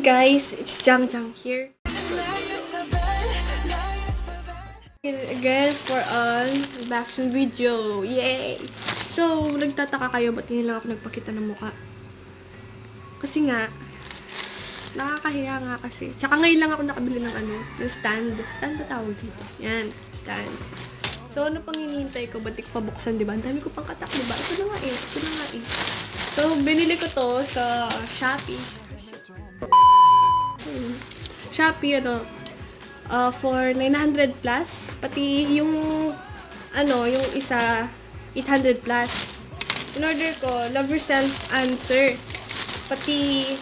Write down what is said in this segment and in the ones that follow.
guys, it's Jangjang here. Again for a reaction video. Yay! So, nagtataka kayo ba't ngayon lang ako nagpakita ng mukha? Kasi nga, nakakahiya nga kasi. Tsaka ngayon lang ako nakabili ng ng stand. Stand ba tawag dito? Yan, stand. So, ano pang hinihintay ko? Ba't pabuksan, diba? Ang dami ko pang katak, diba? Ito na nga eh. So, binili ko to sa Shopee. Shopee, for 900 plus. Pati yung, yung isa, 800 plus. In order ko, Love Yourself Answer. Pati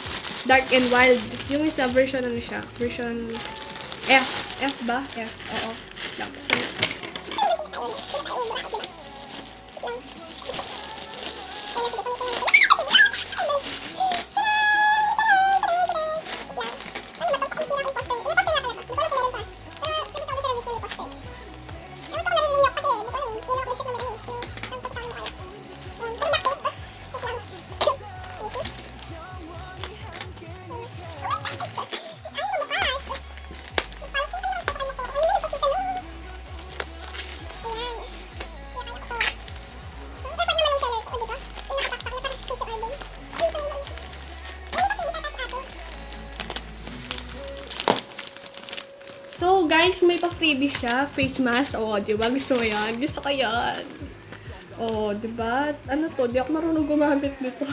Dark and Wild. Yung isa, version siya? Version F. F ba? F. Oo. Tapos, so, guys, may pa-freebie siya. Face mask. Oh, diba? Gusto mo yan? Gusto ko yan. Oh, diba? Ano to? Di ako marunong gumamit nito.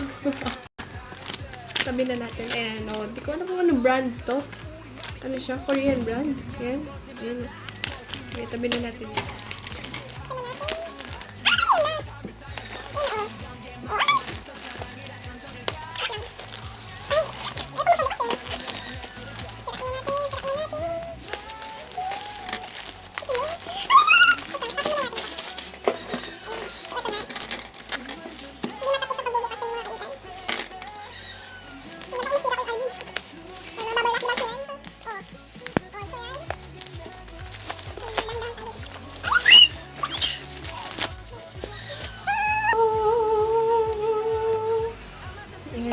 Sabi na natin. Ayan, oh. Di ko alam kung ano brand to. Ano siya? Korean brand. Ayan. Ayan. Okay, tabi na natin yan.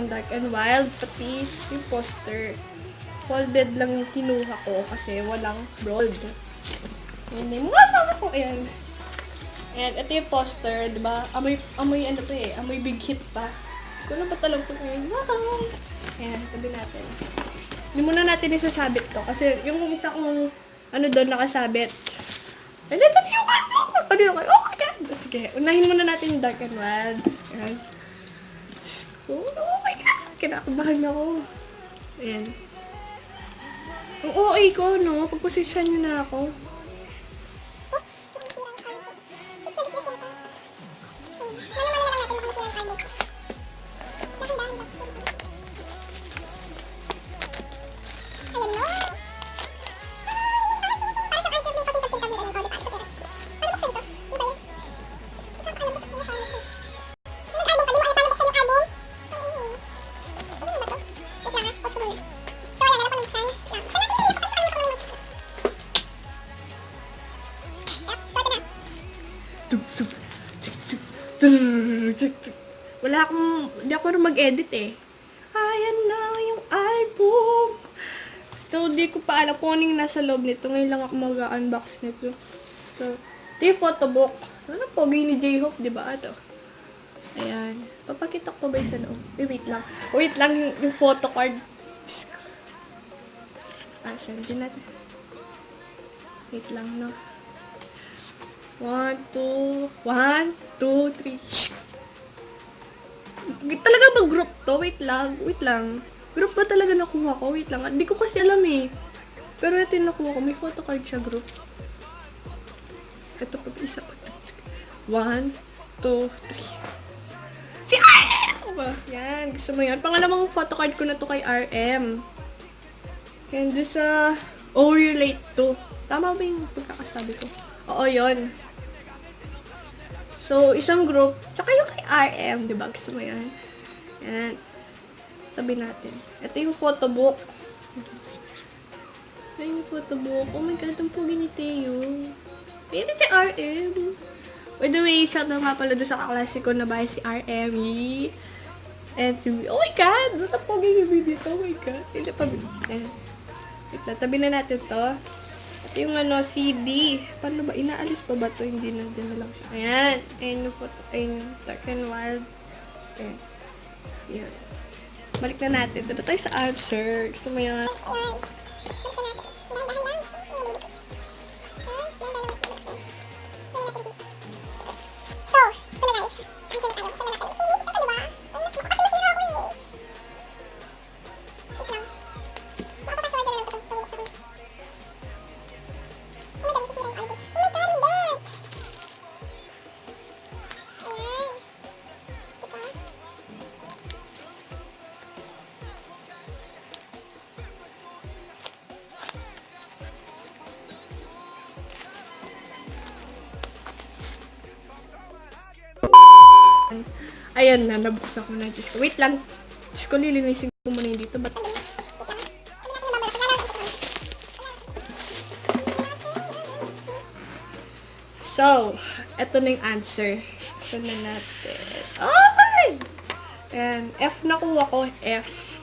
Dark and Wild, pati yung poster. Folded lang yung kinuha ko kasi walang rolled. Ayan, may mga sana ko. Ayan. Ayan, ito yung poster, diba? Amoy ano to eh. Amoy big hit pa. Kung ano ba talaga ko ngayon? Wow! Ayan, tabi natin. Hindi muna natin isasabit to. Kasi yung isa kong doon nakasabit. Ayan, ito yung oh my God! Sige, unahin muna natin yung Dark and Wild. Ayan. Oh my God! Kinakabahan ako. Ayan. Ang OA ko, no? Pagposisyon niyo na ako. Hindi ako mag-edit eh. Ayan na yung album. So, di ko pa alam kung ano yung nasa loob nito. Ngayon lang ako mag-unbox nito. So, ito yung photobook. Ano pogi ni J-Hope, di ba? Ito. Ayan. Papakita ko ba yung sa loob? Wait lang. Wait lang yung photo card. Sendin natin. Wait lang, no? 1, 2, 3. Talaga ba group to? Wait lang. Group ba talaga nakuha ko? Wait lang. Hindi ko kasi alam eh. Pero ito yung nakuha ko. May photocard siya, group. Ito pa isa pa. 1, 2, 3. Si RM! Yan. Gusto mo yan? Pangalawang photocard ko na to kay RM. Yan. Doon sa relate to. Tama ba yung pagkakasabi ko? Oo, yun. So, isang group, tsaka yung kay RM, diba? Gusto mo yan? Yan. Sabi natin. Ito yung photobook. Ayan yung photobook. Oh my God, ang pogi ni Teo. Ayan si RM. By the way, shout out nga pala doon sa kaklase ko na bahay si RM. And si B. Oh my God! Ba't ang pogi yung B dito? Oh my God. Hindi pa B. Ayan. Wait lang. Tabi na natin to. Ito yung CD. Paano ba? Inaalis pa ba to? Hindi na. Diyan na lang siya. Ayan. Ayan yung photo. Ayan yung Dark and Wild. Ayan. Ayan. Balik na natin. Dito tayo sa answer. Gusto mo yan? Ayan na, nabuksan ko na. Diyos ko. Wait lang. Diyos ko, lilinisin ko muna yung dito. Ba't? So, eto na yung answer. So na natin. Ay! Ayan. F nakuha ko. F.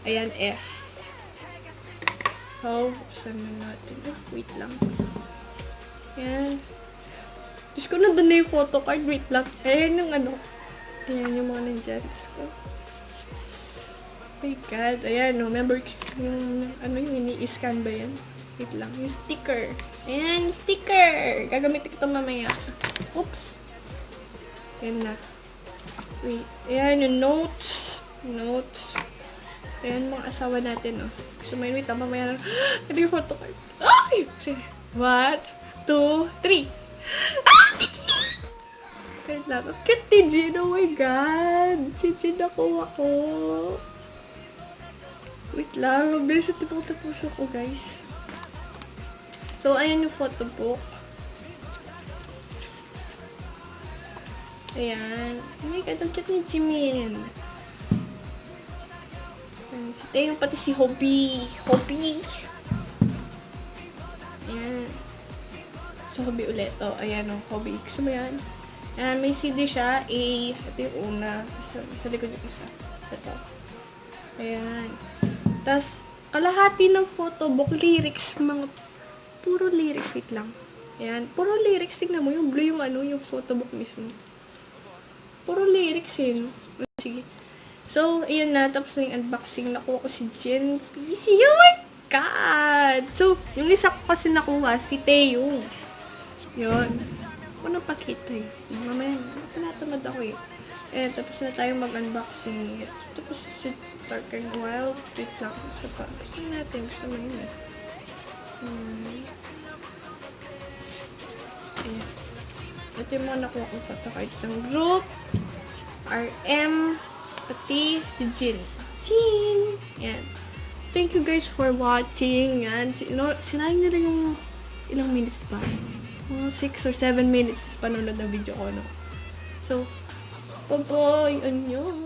Ayan, F. So, buksan na natin. Wait lang. Ayan. Diyos ko, nandun na yung photo card. Wait lang. Ayan yung ano. Ayan yung mga nandyan. Oh my God. Ayan, no. Remember, yung, ano yung ini-scan ba yan? Wait lang. Yung sticker. Ayan, yung sticker. Gagamitin ko ito mamaya. Oops. Ayan na. Wait. Ayan, yung notes. Notes. Ayan, mga asawa natin, no. So, may wait lang. Mamaya lang. Ano yung photo card? Ay! 1, 2, 3. Ah! Wait lang. Cute ni Jin. Oh my God. Si Jin nakuha ko. Wait lang. Bilis at tipong-tipos ako, guys. So, ayan yung photo book. Ayan. Oh my God. Ang cute ni Jimin. Ayan. Si Taeyong pati si Hobby. Hobby. Ayan. So, Hobby ulit. Oh, ayan o. Hobby. Gusto mo yan? Ayan, may CD siya. Ito yung una. Tapos, sa likod yung isa. Ito. Ayan. Tapos, kalahati ng photobook, lyrics, mga puro lyrics. Wait lang. Ayan. Puro lyrics. Tingnan mo, yung blue yung ano, yung photobook mismo. Puro lyrics yun. Sige. So, ayan na. Tapos na yung unboxing. Nakuha ko si Jin PC. Oh my God! So, yung isa ko kasi nakuha, si Taeyong. Yun. Ako napakita eh. Mamaya, tinatamad ako eh. Eh, tapos na tayo mag-unboxing. Tapos si Dark and Wild. Wait lang. Isa pa. Gusto natin. Gusto mo yun eh. Ayan. Ito yung mga nakuha kong photo cards ng group. RM. Pati si Jin. Jin! Ayan. Thank you guys for watching. Yan. Sinayang nila yung ilang minutes pa. 6 or 7 minutes panonood ng video ko, no? So, bye-bye! Annyeong!